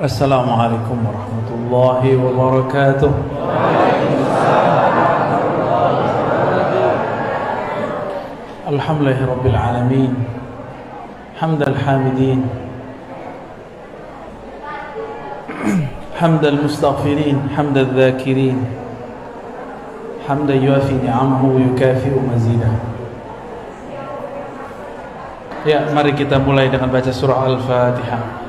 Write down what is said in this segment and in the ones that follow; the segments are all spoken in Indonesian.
Assalamualaikum warahmatullahi wabarakatuh. Alhamdulillahirabbil alamin. Hamdal hamidin. Hamdal mustaghfirin, hamdal dzakirin. Hamdan yuafi ni'amahu wa yukafi'u mazidah. Ya, mari kita mulai dengan baca surah Al-Fatihah.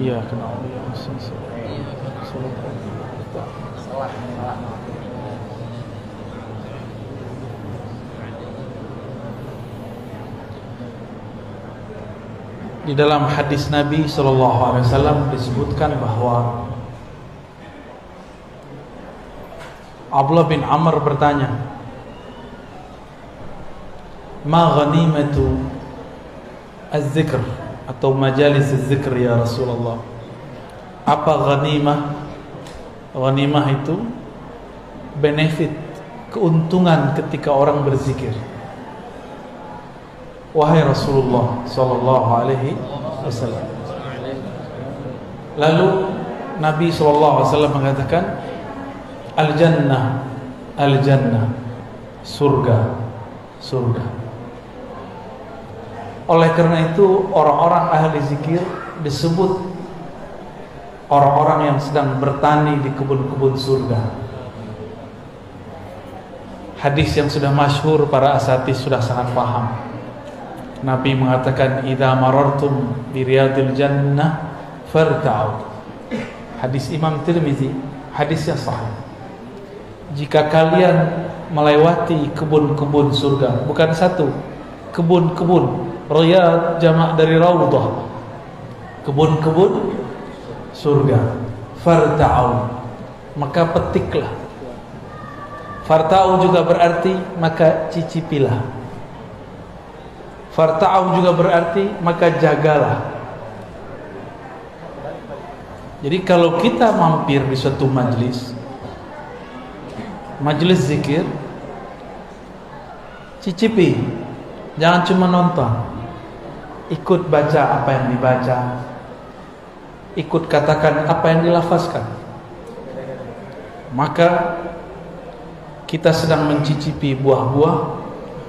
Iya, kenal ya. Di dalam hadis Nabi SAW disebutkan bahwa Abdullah bin Amr bertanya, "Ma ghanimatu az-zikr atau majalis az-zikr ya Rasulullah?" Apa ghanimah? Ghanimah itu benefit, keuntungan ketika orang berzikir. Wahai Rasulullah sallallahu alaihi wasallam. Lalu Nabi sallallahu alaihi wasallam mengatakan, Al-jannah, al-jannah, surga, surga. Oleh karena itu orang-orang ahli zikir disebut orang-orang yang sedang bertani di kebun-kebun surga. Hadis yang sudah masyhur, para asatidz sudah sangat paham. Nabi mengatakan, idza marartum bi riyadil jannah farta'u. Hadis Imam Tirmizi, hadisnya sahih. Jika kalian melewati kebun-kebun surga, bukan satu, kebun-kebun, riyad jamak dari raudhah, kebun-kebun surga, farta'u, maka petiklah. Farta'u juga berarti maka cicipilah. Farta'u juga berarti maka jagalah. Jadi kalau kita mampir di suatu majelis zikir, cicipi, jangan cuma nonton, ikut baca apa yang dibaca, ikut katakan apa yang dilafazkan, maka kita sedang mencicipi buah-buah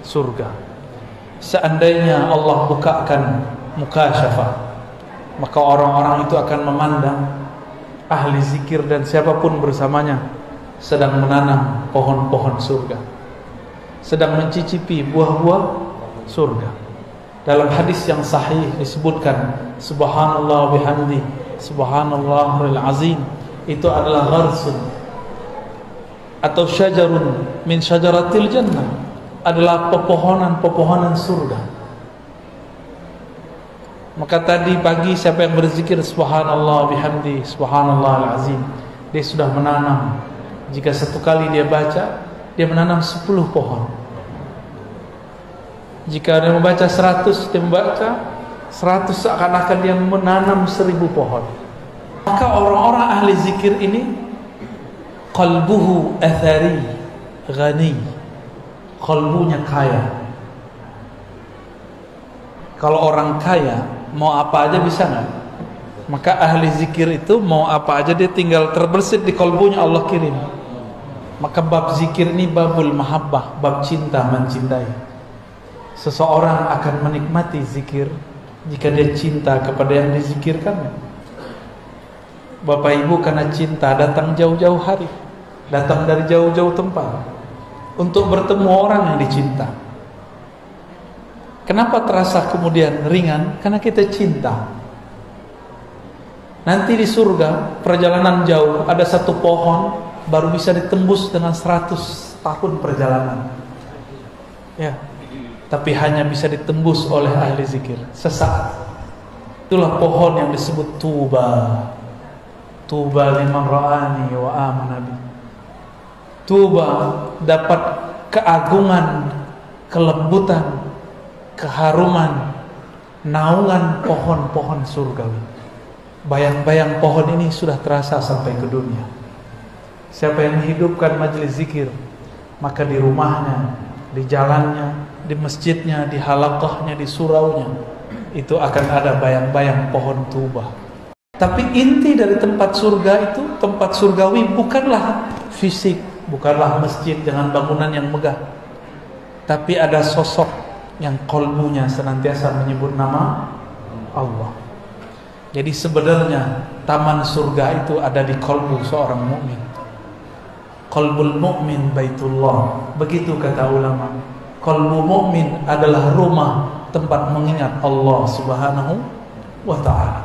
surga. Seandainya Allah bukakan mukasyafah, maka orang-orang itu akan memandang ahli zikir dan siapapun bersamanya sedang menanam pohon-pohon surga, sedang mencicipi buah-buah surga. Dalam hadis yang sahih disebutkan, subhanallah bihamdi, subhanallahil azim, itu adalah gharsun atau syajarun min syajaratil jannah, adalah pepohonan-pepohonan surga. Maka tadi pagi siapa yang berzikir subhanallah bihamdi, subhanallahil azim, dia sudah menanam. Jika satu kali dia baca, dia menanam 10 pohon. Jika dia membaca 100, dia membaca 100, seakan-akan dia menanam 1000 pohon. Maka orang-orang ahli zikir ini qalbuhu athari ghani, qalbunya kaya. Kalau orang kaya mau apa aja bisa nggak? Maka ahli zikir itu mau apa aja dia tinggal terbersit di qalbunya, Allah kirim. Maka bab zikir ini babul mahabbah, bab cinta, mencintai. Seseorang akan menikmati zikir jika dia cinta kepada yang dizikirkan. Bapak Ibu karena cinta datang jauh-jauh hari, datang dari jauh-jauh tempat untuk bertemu orang yang dicinta. Kenapa terasa kemudian ringan? Karena kita cinta. Nanti di surga perjalanan jauh, ada satu pohon baru bisa ditembus dengan 100 tahun perjalanan. Ya, tapi hanya bisa ditembus oleh ahli zikir sesaat. Itulah pohon yang disebut tuba. Tuba liman ra'ani wa amana bi. Tuba dapat keagungan, kelembutan, keharuman, naungan pohon-pohon surgawi. Bayang-bayang pohon ini sudah terasa sampai ke dunia. Siapa yang menghidupkan majelis zikir, maka di rumahnya, di jalannya, di masjidnya, di halaqahnya, di suraunya, itu akan ada bayang-bayang pohon tuba. Tapi inti dari tempat surga itu, tempat surgawi, bukanlah fisik, bukanlah masjid dengan bangunan yang megah, tapi ada sosok yang kolbunya senantiasa menyebut nama Allah. Jadi sebenarnya taman surga itu ada di kolbu seorang mukmin. Qalbul mu'min baitullah, begitu kata ulama. Qalbu mu'min adalah rumah tempat mengingat Allah Subhanahu wa ta'ala.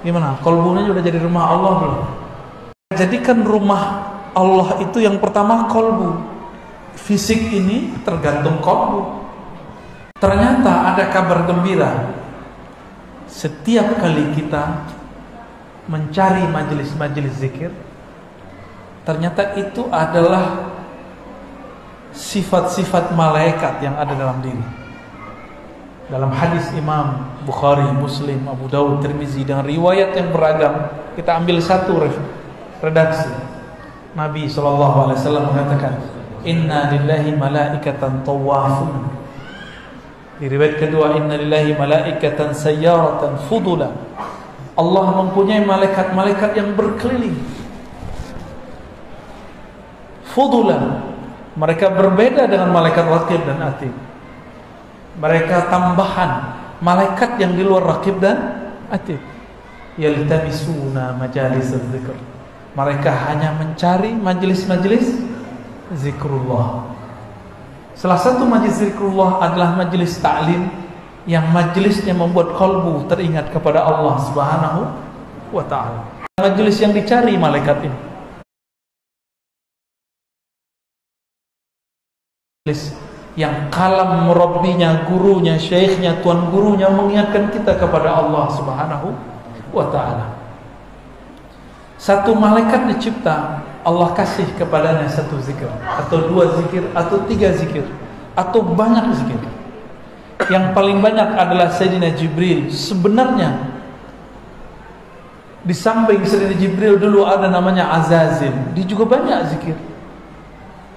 Gimana? Qalbunya sudah jadi rumah Allah belum? Jadikan rumah Allah itu yang pertama qalbu. Fisik ini tergantung qalbu. Ternyata ada kabar gembira. Setiap kali kita mencari majelis-majelis zikir, ternyata itu adalah sifat-sifat malaikat yang ada dalam diri. Dalam hadis Imam Bukhari, Muslim, Abu Dawud, Tirmizi dengan riwayat yang beragam, kita ambil satu redaksi. Nabi SAW mengatakan, Inna lillahi malaikatan tawafun. Di riwayat kedua, Inna lillahi malaikatan sayyaratan fudula. Allah mempunyai malaikat-malaikat yang berkeliling. Fudulan, mereka berbeda dengan malaikat raqib dan atid. Mereka tambahan malaikat yang di luar raqib dan atid. Yaltamisuna majalis dzikr. Mereka hanya mencari majelis-majelis zikrullah. Salah satu majelis zikrullah adalah majelis ta'lim, yang majelisnya membuat kalbu teringat kepada Allah Subhanahu wa ta'ala. Majelis yang dicari malaikat ini, yang kalam murabbinya, gurunya, syekhnya, tuan gurunya mengingatkan kita kepada Allah Subhanahu wa ta'ala. Satu malaikat dicipta, Allah kasih kepadanya satu zikir, atau dua zikir, atau tiga zikir, atau banyak zikir. Yang paling banyak adalah Sayyidina Jibril. Sebenarnya di samping Sayyidina Jibril dulu ada namanya Azazil, dia juga banyak zikir.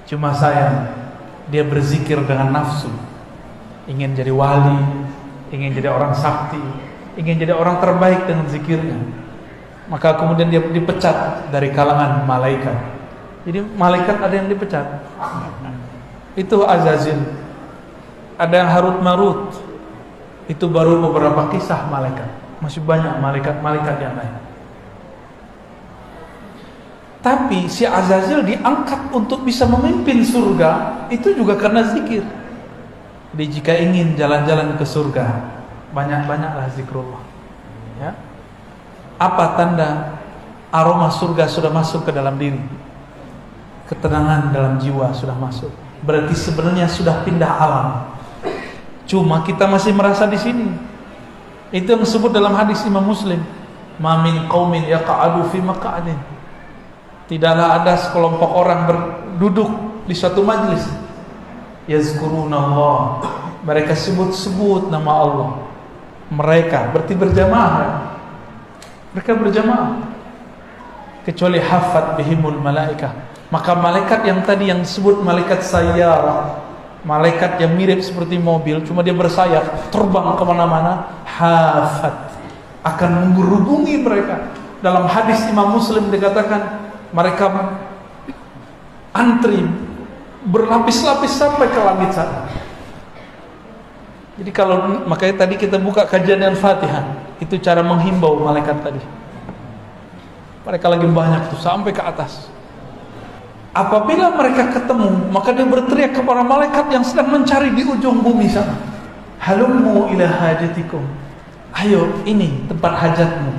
Cuma sayang, dia berzikir dengan nafsu, ingin jadi wali, ingin jadi orang sakti, ingin jadi orang terbaik dengan zikirnya. Maka kemudian dia dipecat dari kalangan malaikat. Jadi malaikat ada yang dipecat. Itu Azazil. Ada yang Harut Marut. Itu baru beberapa kisah malaikat. Masih banyak malaikat-malaikat yang lain. Tapi si Azazil diangkat untuk bisa memimpin surga, itu juga karena zikir. Jadi jika ingin jalan-jalan ke surga, banyak-banyaklah zikrullah. Ya. Apa tanda aroma surga sudah masuk ke dalam diri? Ketenangan dalam jiwa sudah masuk. Berarti sebenarnya sudah pindah alam. Cuma kita masih merasa di sini. Itu yang disebut dalam hadis Imam Muslim, "Ma min qaumin yaq'adu fi maq'adin." Tidaklah ada sekelompok orang berduduk di suatu majlis, yazkurunallah, mereka sebut-sebut nama Allah. Mereka berarti berjamaah. Mereka berjamaah. Kecuali hafat bihimul malaikah. Maka malaikat yang tadi yang disebut malaikat sayyarah, malaikat yang mirip seperti mobil, cuma dia bersayap, terbang kemana-mana, hafat, akan menghubungi mereka. Dalam hadis Imam Muslim dikatakan, mereka antri berlapis-lapis sampai ke langit sana. Jadi kalau makanya tadi kita buka kajian yang Fatihah, itu cara menghimbau malaikat tadi. Mereka lagi banyak tuh sampai ke atas. Apabila mereka ketemu, maka dia berteriak kepada malaikat yang sedang mencari di ujung bumi sana. Halummu ila hajatikum. Ayo, ini tempat hajatmu,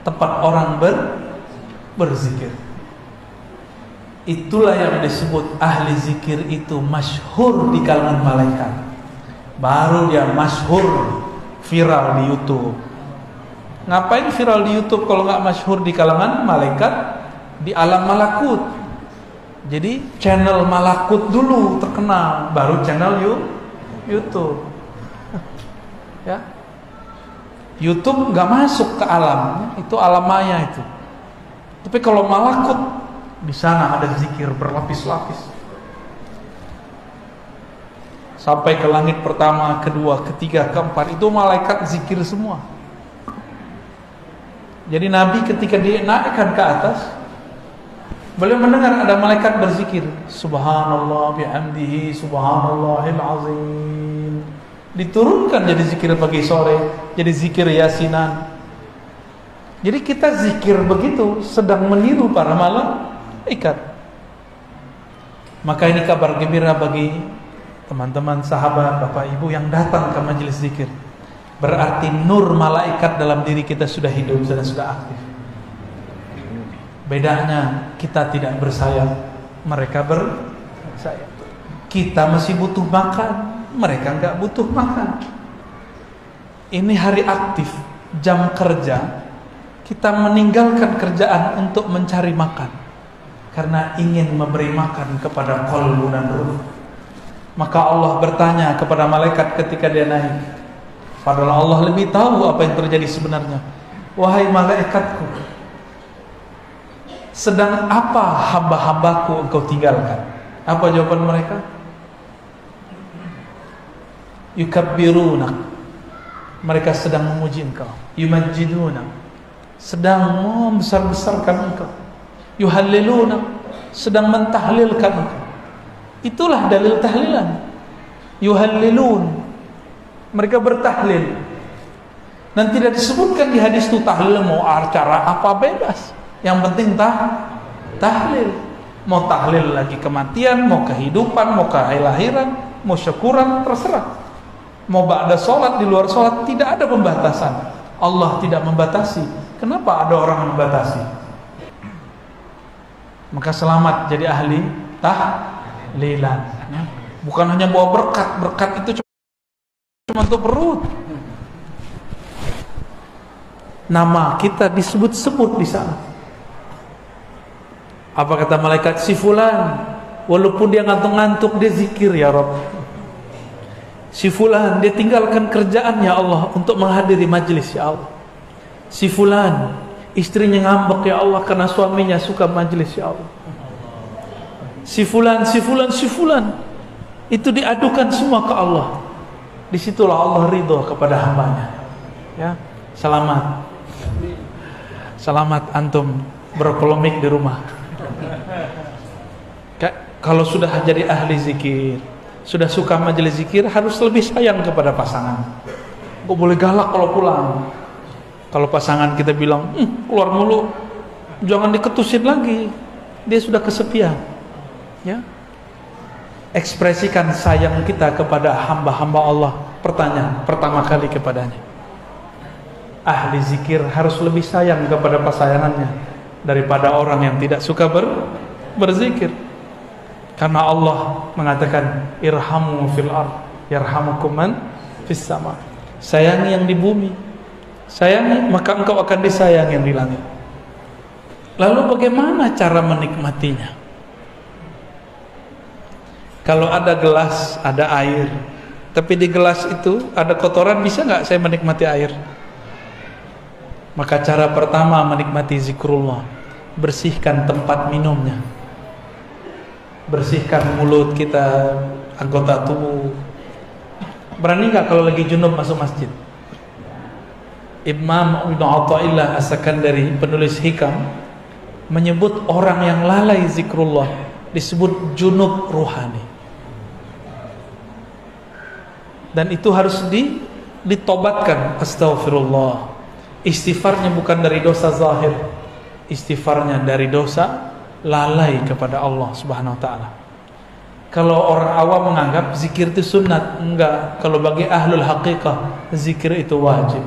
tempat orang berzikir. Itulah yang disebut ahli zikir itu masyhur di kalangan malaikat. Baru dia masyhur, viral di YouTube. Ngapain viral di YouTube kalau nggak masyhur di kalangan malaikat di alam malakut? Jadi channel malakut dulu terkenal, baru channel YouTube. Ya, YouTube nggak masuk ke alam, itu alam maya itu. Tapi kalau malakut, di sana ada zikir berlapis-lapis. sampai ke langit pertama, kedua, ketiga, keempat, itu malaikat zikir semua. Jadi Nabi ketika dinaikkan ke atas, beliau mendengar ada malaikat berzikir, subhanallah bihamdihi subhanallahil azim. Diturunkan jadi zikir pagi sore, jadi zikir yasinan. Jadi kita zikir begitu sedang meniru para malaikat. Maka ini kabar gembira bagi teman-teman, sahabat, bapak, ibu yang datang ke majelis zikir. Berarti nur malaikat dalam diri kita sudah hidup dan sudah aktif. Bedanya kita tidak bersayap, mereka bersayap. Kita masih butuh makan, mereka enggak butuh makan. Ini hari aktif, jam kerja. Kita meninggalkan kerjaan untuk mencari makan karena ingin memberi makan kepada qalbu dan ruh. Maka Allah bertanya kepada malaikat ketika dia naik, padahal Allah lebih tahu apa yang terjadi sebenarnya. Wahai malaikatku, sedang apa hamba-hambaku engkau tinggalkan? Apa jawaban mereka? Yukabbirunak, mereka sedang memuji engkau. Yumajjidunak, sedang membesar-besarkan engkau. Yuhallilunak, sedang mentahlilkan engkau. Itulah dalil tahlilan. Yuhallilun, mereka bertahlil. Dan tidak disebutkan di hadis itu tahlil mau acara apa, bebas. Yang penting tahlil. Mau tahlil lagi kematian, mau kehidupan, mau kelahiran, mau syukuran, terserah. Mau ba'da sholat, di luar sholat, tidak ada pembatasan. Allah tidak membatasi. Kenapa ada orang membatasi? Maka selamat jadi ahli tahlilan. Bukan hanya bawa berkat. Berkat itu cuma untuk perut. Nama kita disebut-sebut di sana. Apa kata malaikat? Si fulan, walaupun dia ngantuk-ngantuk, dia zikir ya Rabb. Si fulan, dia tinggalkan kerjaan ya Allah untuk menghadiri majlis ya Allah. Si fulan, istrinya ngambek ya Allah karena suaminya suka majlis ya Allah. Si fulan, itu diadukan semua ke Allah. Disitulah Allah ridho kepada hambanya. Ya, selamat antum berpolemik di rumah. Kalau sudah jadi ahli zikir, sudah suka majelis zikir, harus lebih sayang kepada pasangan. Kok boleh galak kalau pulang. Kalau pasangan kita bilang, keluar mulu, jangan diketusin lagi. Dia sudah kesepian. Ya, ekspresikan sayang kita kepada hamba-hamba Allah. Pertanyaan pertama kali kepadanya. Ahli zikir harus lebih sayang kepada pasangannya daripada orang yang tidak suka berzikir. Karena Allah mengatakan, irhamu fil ard yarhamukum man fis sama. Sayangi yang di bumi, sayangi maka engkau akan disayangi yang di langit. Lalu bagaimana cara menikmatinya? Kalau ada gelas, ada air, tapi di gelas itu ada kotoran, bisa nggak saya menikmati air? Maka cara pertama menikmati zikrullah, bersihkan tempat minumnya, bersihkan mulut kita, anggota tubuh. Berani nggak kalau lagi junub masuk masjid? Imam Ibnu Athaillah As-Sakandari, penulis hikam, menyebut orang yang lalai zikrullah disebut junub ruhani. Dan itu harus ditobatkan. Astaghfirullah. Istighfarnya bukan dari dosa zahir, istighfarnya dari dosa lalai kepada Allah Subhanahu wa taala. Kalau orang awam menganggap zikir itu sunat, enggak. Kalau bagi ahlul haqiqah, zikir itu wajib.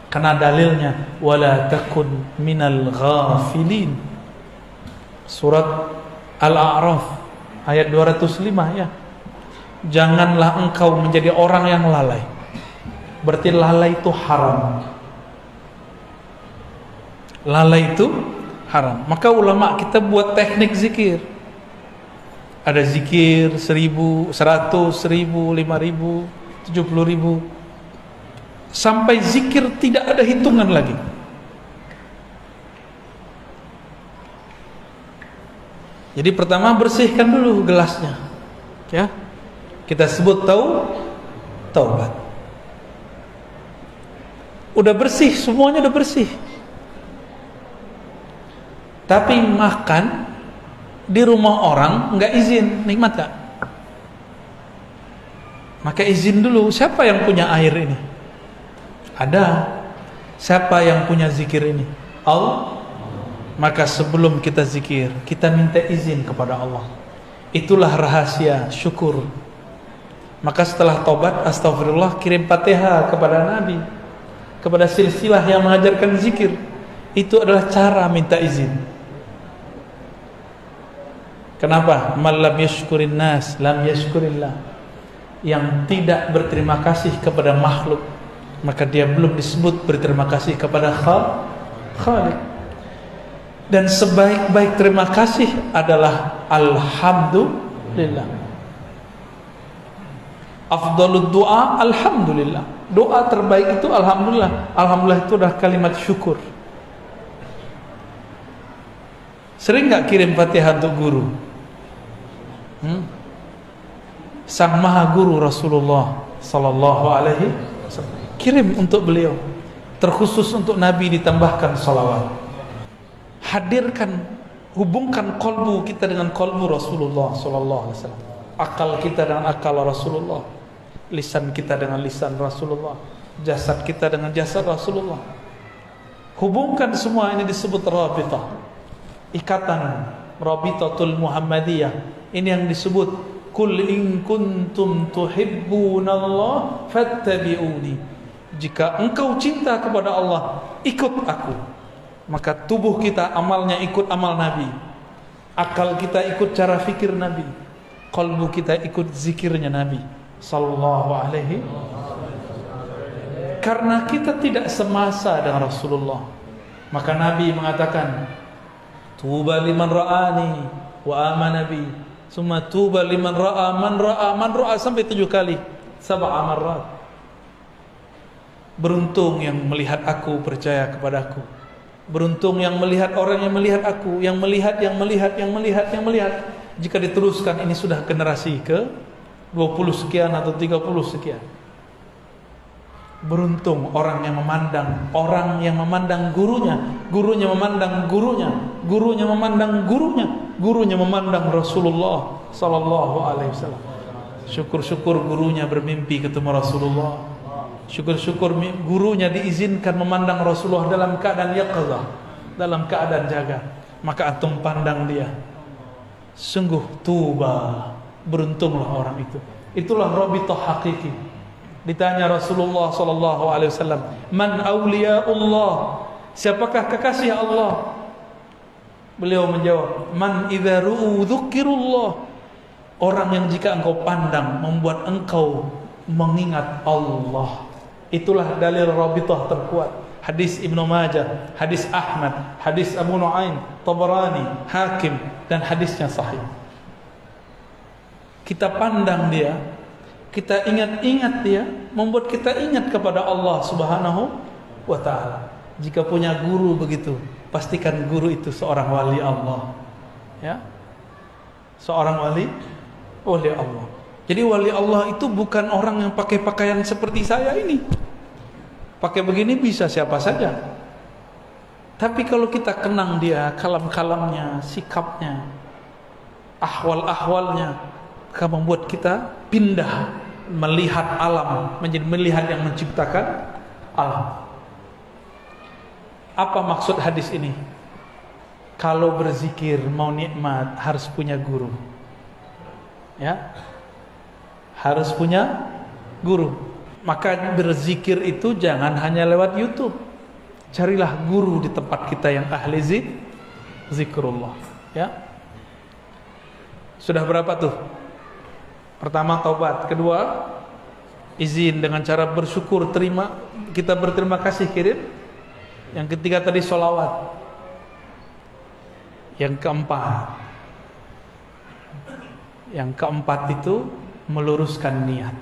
Karena dalilnya, wala takun minal ghafilin. Surat Al-A'raf ayat 205 ya. Janganlah engkau menjadi orang yang lalai. Berarti lalai itu haram. Lalai itu haram. Maka ulama kita buat teknik zikir. Ada zikir 1000, 100, 1000, 5000, 70.000, sampai zikir tidak ada hitungan lagi. Jadi pertama bersihkan dulu gelasnya, ya. Kita sebut taubat. Udah bersih, semuanya udah bersih. Tapi makan di rumah orang nggak izin, nikmat gak? Maka izin dulu, siapa yang punya air ini? Ada. Siapa yang punya zikir ini? Allah. Maka sebelum kita zikir, kita minta izin kepada Allah. Itulah rahasia syukur. Maka setelah tobat, astagfirullah, kirim Fatihah kepada Nabi, kepada silsilah yang mengajarkan zikir. Itu adalah cara minta izin. Kenapa? Man lam yashkurin nas lam yashkurillah. Yang tidak berterima kasih kepada makhluk, maka dia belum disebut berterima kasih kepada Khalik. Dan sebaik-baik terima kasih adalah alhamdulillah. Afdalud doa alhamdulillah. Doa terbaik itu alhamdulillah. Alhamdulillah itu adalah kalimat syukur. Sering gak kirim Fatihah untuk guru? Sang Maha Guru Rasulullah sallallahu alaihi wasallam, kirim untuk beliau. Terkhusus untuk Nabi ditambahkan salawat. Hadirkan, hubungkan kolbu kita dengan kolbu Rasulullah sallallahu alaihi wasallam. Akal kita dengan akal Rasulullah, lisan kita dengan lisan Rasulullah, jasad kita dengan jasad Rasulullah. Hubungkan semua ini, disebut rabitah, ikatan Rabitatul Muhammadiyah. Ini yang disebut kul in kuntum tuhibbunallah fattabi'uni. Jika engkau cinta kepada Allah, ikut aku. Maka tubuh kita amalnya ikut amal Nabi, akal kita ikut cara fikir Nabi, qalbu kita ikut zikirnya Nabi sallallahu alaihi. Karena kita tidak semasa dengan Rasulullah, maka Nabi mengatakan, tuba liman ra'ani wa amana bi, summa tuba liman ra'a man ra'a sampai 7 kali, 7 marrat. Beruntung yang melihat aku, percaya kepadaku. Beruntung yang melihat orang yang melihat aku, yang melihat. Jika diteruskan, ini sudah generasi ke 20 sekian atau 30 sekian. Beruntung orang yang memandang gurunya, gurunya memandang gurunya, gurunya memandang gurunya, gurunya memandang Rasulullah sallallahu alaihi wasallam. Syukur-syukur gurunya bermimpi ketemu Rasulullah. Syukur-syukur gurunya diizinkan memandang Rasulullah dalam keadaan yaqظah, dalam keadaan jaga. Maka antum pandang dia. Sungguh tuba, beruntunglah orang itu. Itulah rabitah hakiki. Ditanya Rasulullah sallallahu alaihi wasallam, "Man auliyaullah?" Siapakah kekasih Allah? Beliau menjawab, "Man idza ru'u dzukirullah." Orang yang jika engkau pandang membuat engkau mengingat Allah. Itulah dalil rabitah terkuat. Hadis Ibnu Majah, hadis Ahmad, hadis Abu Nuaim, Tabarani, Hakim, dan hadisnya sahih. Kita pandang dia, kita ingat-ingat dia, membuat kita ingat kepada Allah Subhanahu wa ta'ala. Jika punya guru begitu, pastikan guru itu seorang wali Allah. Ya, seorang wali Allah. Jadi wali Allah itu bukan orang yang pakai pakaian seperti saya ini. Pakai begini bisa siapa saja. Tapi kalau kita kenang dia, kalam-kalamnya, sikapnya, ahwal-ahwalnya, akan membuat kita pindah melihat alam, menjadi melihat yang menciptakan alam. Apa maksud hadis ini? Kalau berzikir mau nikmat harus punya guru. Ya. Harus punya guru. Maka berzikir itu jangan hanya lewat YouTube. Carilah guru di tempat kita yang ahli zikrullah. Ya. Sudah berapa tuh? Pertama taubat, kedua izin dengan cara bersyukur, terima, kita berterima kasih, kirim. Yang ketiga tadi sholawat. Yang keempat itu meluruskan niat.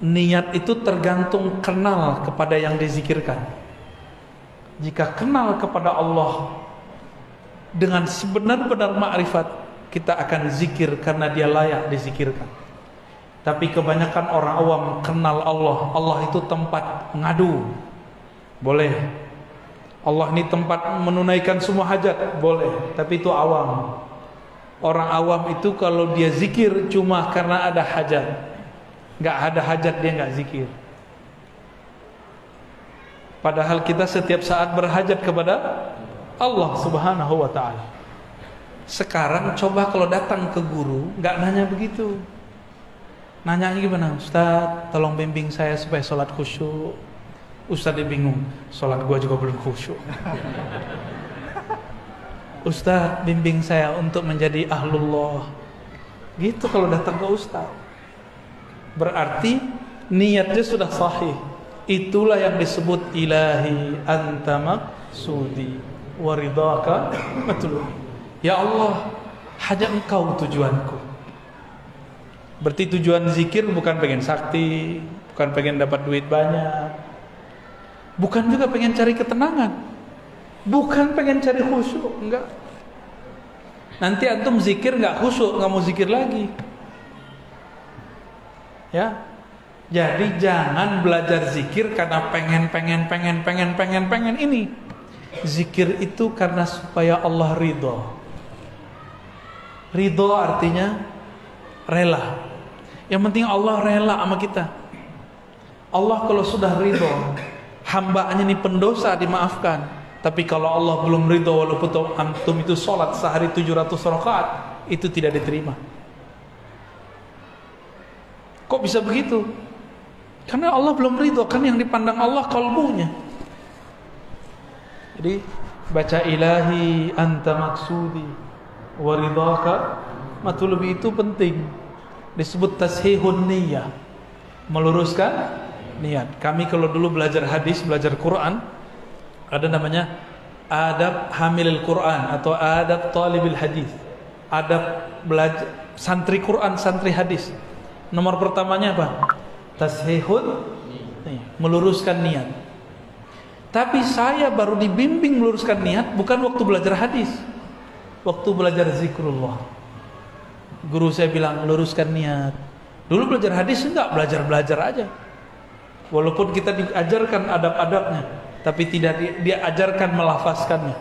Niat itu tergantung kenal kepada yang dizikirkan. Jika kenal kepada Allah dengan sebenar-benar makrifat, kita akan zikir karena dia layak dizikirkan. Tapi kebanyakan orang awam kenal Allah. Allah itu tempat ngadu, boleh. Allah ini tempat menunaikan semua hajat, boleh. Tapi itu awam. Orang awam itu kalau dia zikir cuma karena ada hajat. Nggak ada hajat dia nggak zikir. Padahal kita setiap saat berhajat kepada Allah Subhanahu wa ta'ala. Sekarang coba kalau datang ke guru nggak nanya begitu. Nanya gimana? Ustaz, tolong bimbing saya supaya sholat khusyuk. Ustaz dia bingung, sholat gua juga belum khusyuk. Ustaz, bimbing saya untuk menjadi ahlullah. Gitu kalau datang ke ustaz. Berarti niatnya sudah sahih. Itulah yang disebut ilahi anta maqsudi wa ridhaka matlubi. Ya Allah, hanya engkau tujuanku. Berarti tujuan zikir bukan pengen sakti, bukan pengen dapat duit banyak, bukan juga pengen cari ketenangan, bukan pengen cari khusyuk, enggak. Nanti antum zikir enggak khusyuk, enggak mau zikir lagi. Ya. Jadi jangan belajar zikir karena pengen ini. Zikir itu karena supaya Allah ridho. Ridho artinya rela. Yang penting Allah rela sama kita. Allah kalau sudah ridho, hambanya ini pendosa dimaafkan. Tapi kalau Allah belum ridho, walaupun antum itu sholat sehari 700 rakaat, itu tidak diterima. Kok bisa begitu? Karena Allah belum ridho, kan yang dipandang Allah kalbunya. Jadi baca ilahi anta maksudi wa ridhaka matlubi itu penting. Disebut tashihun niyah, meluruskan niat. Kami kalau dulu belajar hadis, belajar Quran, ada namanya adab hamilil Quran atau adab talibil hadis. Adab belajar santri Quran, santri hadis. Nomor pertamanya apa? Tashihun, meluruskan niat. Tapi saya baru dibimbing meluruskan niat bukan waktu belajar hadis, waktu belajar zikrullah. Guru saya bilang luruskan niat. Dulu belajar hadis enggak, belajar aja. Walaupun kita diajarkan adab-adabnya, tapi tidak diajarkan melafazkannya.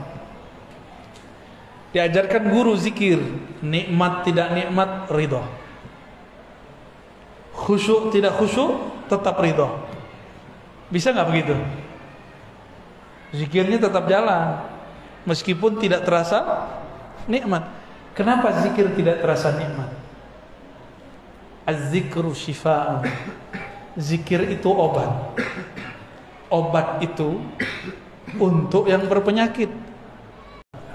Diajarkan guru zikir, nikmat tidak nikmat ridho. Khusyuk tidak khusyuk tetap ridho. Bisa nggak begitu? Zikirnya tetap jalan meskipun tidak terasa nikmat. Kenapa zikir tidak terasa nikmat? Az-zikru syifa'un. Zikir itu obat. Obat itu untuk yang berpenyakit.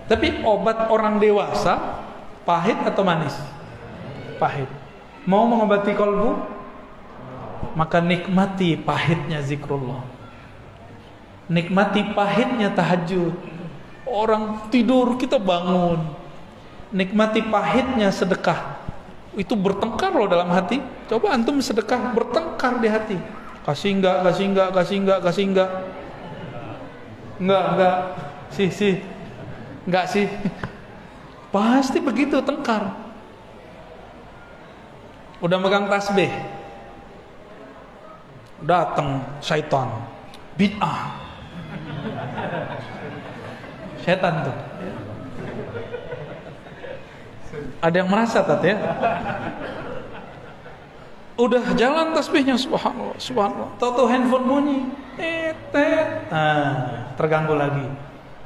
Tapi obat orang dewasa pahit atau manis? Pahit. Mau mengobati kalbu? Maka nikmati pahitnya zikrullah. Nikmati pahitnya tahajud. Orang tidur kita bangun. Nikmati pahitnya sedekah. Itu bertengkar loh dalam hati. Coba antum sedekah, bertengkar di hati. Kasih enggak. Enggak. Sih. Enggak sih. Pasti begitu tengkar. Udah megang tasbih, datang syaitan, bid'ah. Syaitan tuh. Ada yang merasa ya? Udah jalan tasbihnya, subhanallah. Tahu handphone bunyi, terganggu lagi.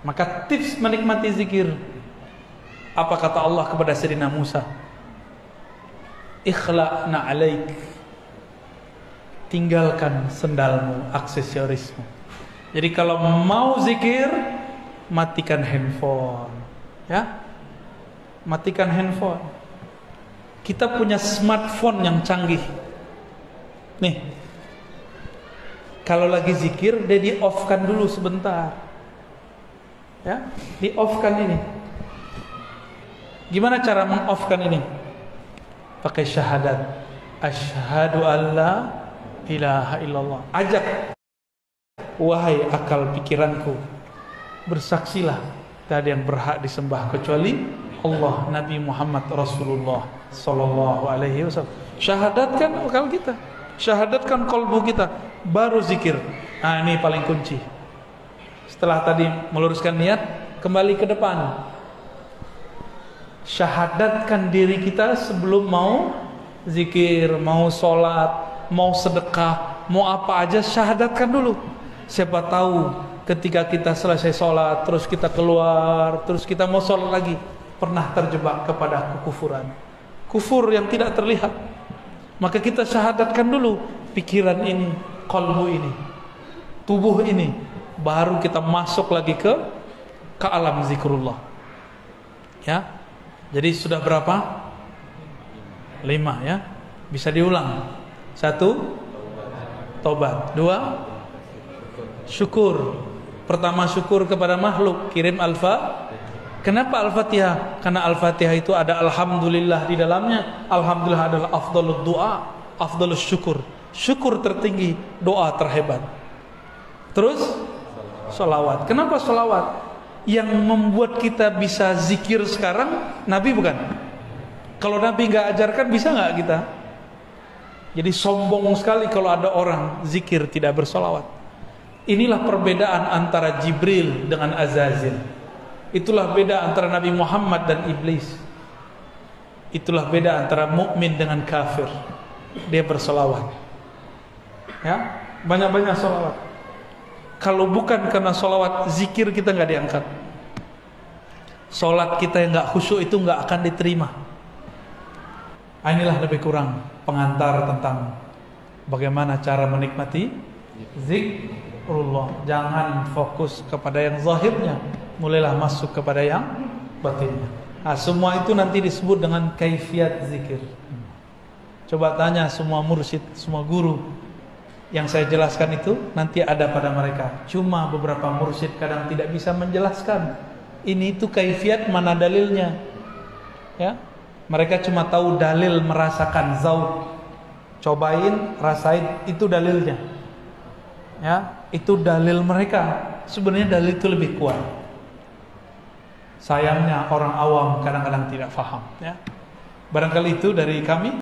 Maka tips menikmati zikir. Apa kata Allah kepada Sayyidina Musa? Ikhla'na alaik. Tinggalkan sendalmu, aksesorismu. Jadi kalau mau zikir, matikan handphone. Ya? Matikan handphone. Kita punya smartphone yang canggih. Nih. Kalau lagi zikir, dia di-off-kan dulu sebentar. Ya, di-off-kan ini. Gimana cara meng-off-kan ini? Pakai syahadat. Asyhadu alla ilaha illallah. Ajak, wahai akal pikiranku, bersaksilah tiada yang berhak disembah kecuali Allah, Nabi Muhammad Rasulullah sallallahu alaihi wasallam. Syahadatkan akal kita, syahadatkan qalbu kita, baru zikir. Nah, ini paling kunci. Setelah tadi meluruskan niat, kembali ke depan. Syahadatkan diri kita sebelum mau zikir, mau sholat, mau sedekah, mau apa aja, syahadatkan dulu. Siapa tahu ketika kita selesai sholat, terus kita keluar, terus kita mau sholat lagi, pernah terjebak kepada kekufuran, kufur yang tidak terlihat. Maka kita syahadatkan dulu pikiran ini, qalbu ini, tubuh ini, baru kita masuk lagi ke alam zikrullah. Ya, jadi sudah berapa? 5 ya. Bisa diulang. 1, tobat. 2, syukur. Pertama, syukur kepada makhluk, kirim Kenapa Al-Fatihah? Karena Al-Fatihah itu ada alhamdulillah di dalamnya. Alhamdulillah adalah afdalud doa, afdalus syukur. Syukur tertinggi, doa terhebat. Terus sholawat. Kenapa sholawat? Yang membuat kita bisa zikir sekarang Nabi bukan? Kalau Nabi nggak ajarkan, bisa nggak kita? Jadi sombong sekali kalau ada orang zikir tidak bersolawat. Inilah perbedaan antara Jibril dengan Azazil. Itulah beda antara Nabi Muhammad dan iblis. Itulah beda antara mukmin dengan kafir. Dia bersolawat. Ya, banyak-banyak solawat. Kalau bukan karena solawat, zikir kita nggak diangkat. Solat kita yang nggak khusyuk itu nggak akan diterima. Inilah lebih kurang pengantar tentang bagaimana cara menikmati zikrullah. Jangan fokus kepada yang zahirnya, mulailah masuk kepada yang batinnya. Nah, semua itu nanti disebut dengan kaifiat zikir. Coba tanya semua mursyid, semua guru, yang saya jelaskan itu nanti ada pada mereka. Cuma beberapa mursyid kadang tidak bisa menjelaskan ini itu kaifiat, mana dalilnya. Ya, mereka cuma tahu dalil merasakan zauq. Cobain, rasain, itu dalilnya. Ya, itu dalil mereka. Sebenarnya dalil itu lebih kuat. Sayangnya orang awam kadang-kadang tidak faham. Ya, barangkali itu dari kami.